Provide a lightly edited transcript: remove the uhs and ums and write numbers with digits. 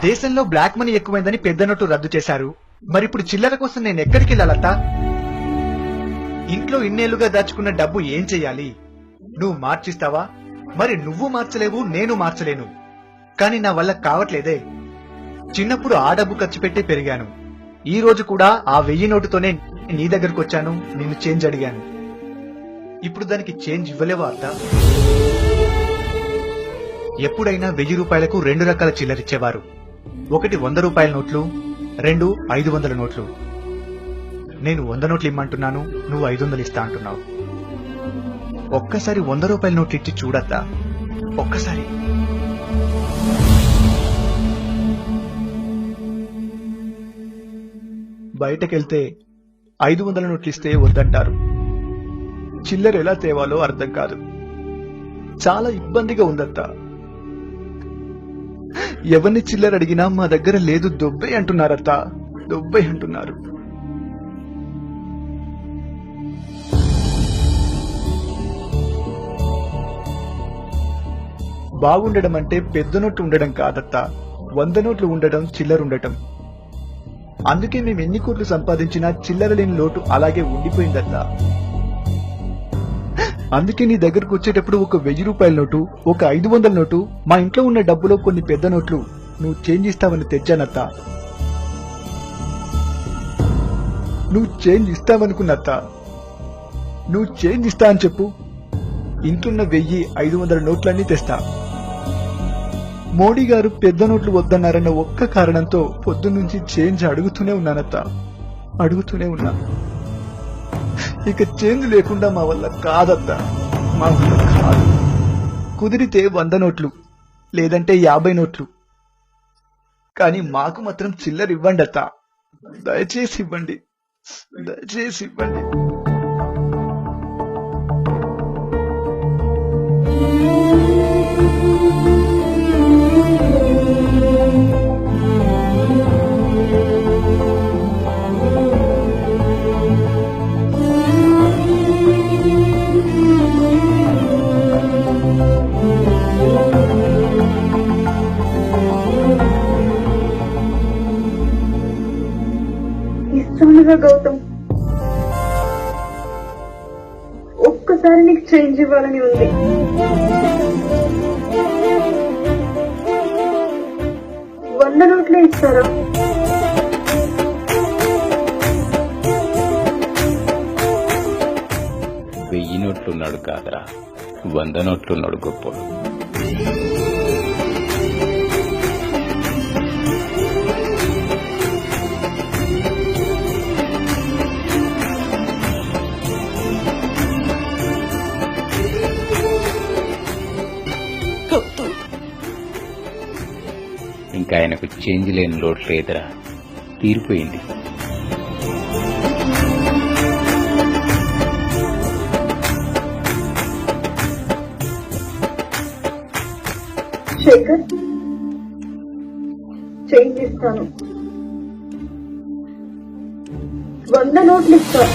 దేశంలో black money ఎక్కువైందని పెద్ద note రద్దు చేశారు. మరిప్పుడు చిల్లర కోసం నేను ఎక్కడికి వెళ్ళాలత్తా? ఇంట్లో ఇన్నేళ్లుగా దాచుకున్న డబ్బు ఏం చెయ్యాలి? నువ్వు మార్చిస్తావా? మరి నువ్వు మార్చలేవు, నేను మార్చలేను. కానీ నా వల్ల కావట్లేదే. చిన్నప్పుడు ఆ డబ్బు ఖర్చు పెట్టే పెరిగాను. ఈ రోజు కూడా ఆ 1000 నోటుతోనే నీ దగ్గరకు వచ్చాను, నిన్ను చేంజ్ అడిగాను. ఇప్పుడు దానికి చేంజ్ ఇవ్వలేవా అత్త? ఎప్పుడైనా 1000 రూపాయలకు 2 రకాల చిల్లరిచ్చేవారు. ఒకటి 100 రూపాయల నోట్లు, 2 500 నోట్లు. నేను 100 నోట్లు ఇమ్మంటున్నాను, నువ్వు 500 ఇస్తా అంటున్నావు. ఒక్కసారి 100 రూపాయల నోట్లు ఇచ్చి చూడద్దా? ఒక్కసారి. బయటకెళ్తే 500 నోట్లు ఇస్తే వద్దంటారు. చిల్లర ఎలా తేవాలో అర్థం కాదు. చాలా ఇబ్బందిగా ఉందత్తా. ఎవరిని చిల్లర అడిగినా మా దగ్గర లేదు, దొబ్బే అంటున్నారత్తా, దొబ్బే అంటున్నారు. బాగుండడం అంటే పెద్ద నోట్లు ఉండడం కాదత్తా, 100 నోట్లు ఉండడం, చిల్లర ఉండటం. అందుకే మేము ఎన్ని కోట్లు సంపాదించినా చిల్లర లేని లోటు అలాగే ఉండిపోయిందత్తా. అందుకే నీ దగ్గరకు వచ్చేటప్పుడు ఒక 1000 రూపాయల నోటు, ఒక 500 నోటు, మా ఇంట్లో ఉన్న డబ్బులో కొన్ని పెద్ద నోట్లు నువ్వు చేంజ్ ఇస్తావని తెచ్చానత్తా. నువ్వు చేంజ్ ఇస్తావనుకున్నత్తా. నువ్వు చేంజ్ ఇస్తా అని చెప్పు, ఇంట్లున్న 1000, 500 నోట్లన్నీ తెస్తా. మోడీ గారు పెద్ద నోట్లు వద్దన్నారన్న ఒక్క కారణంతో పొద్దున్నుంచి చేంజ్ అడుగుతూనే ఉన్నానత్తా, అడుగుతూనే ఉన్నా. ఇక చేంజ్ లేకుండా మా వల్ల కాదత్తా, మా వల్ల కాదు. కుదిరితే 100 నోట్లు, లేదంటే 50 నోట్లు. కానీ మాకు మాత్రం చిల్లర ఇవ్వండి అత్తా, దయచేసి ఇవ్వండి, దయచేసి ఇవ్వండి. గౌతమ్, ఒక్కసారి నీకు చేంజ్ ఇవ్వాలని ఉంది. వంద నోట్లే ఇస్తారా? వెయ్యి నోట్లున్నాడు కాదరా, 100 నోట్లున్నాడు గొప్పోడు. ఇంకా ఆయనకు చేంజ్ లేని లోటు లేదురా, తీరిపోయింది. శేఖర్, చేంజ్ ఇస్తాను, 100 నోట్లు ఇస్తాను.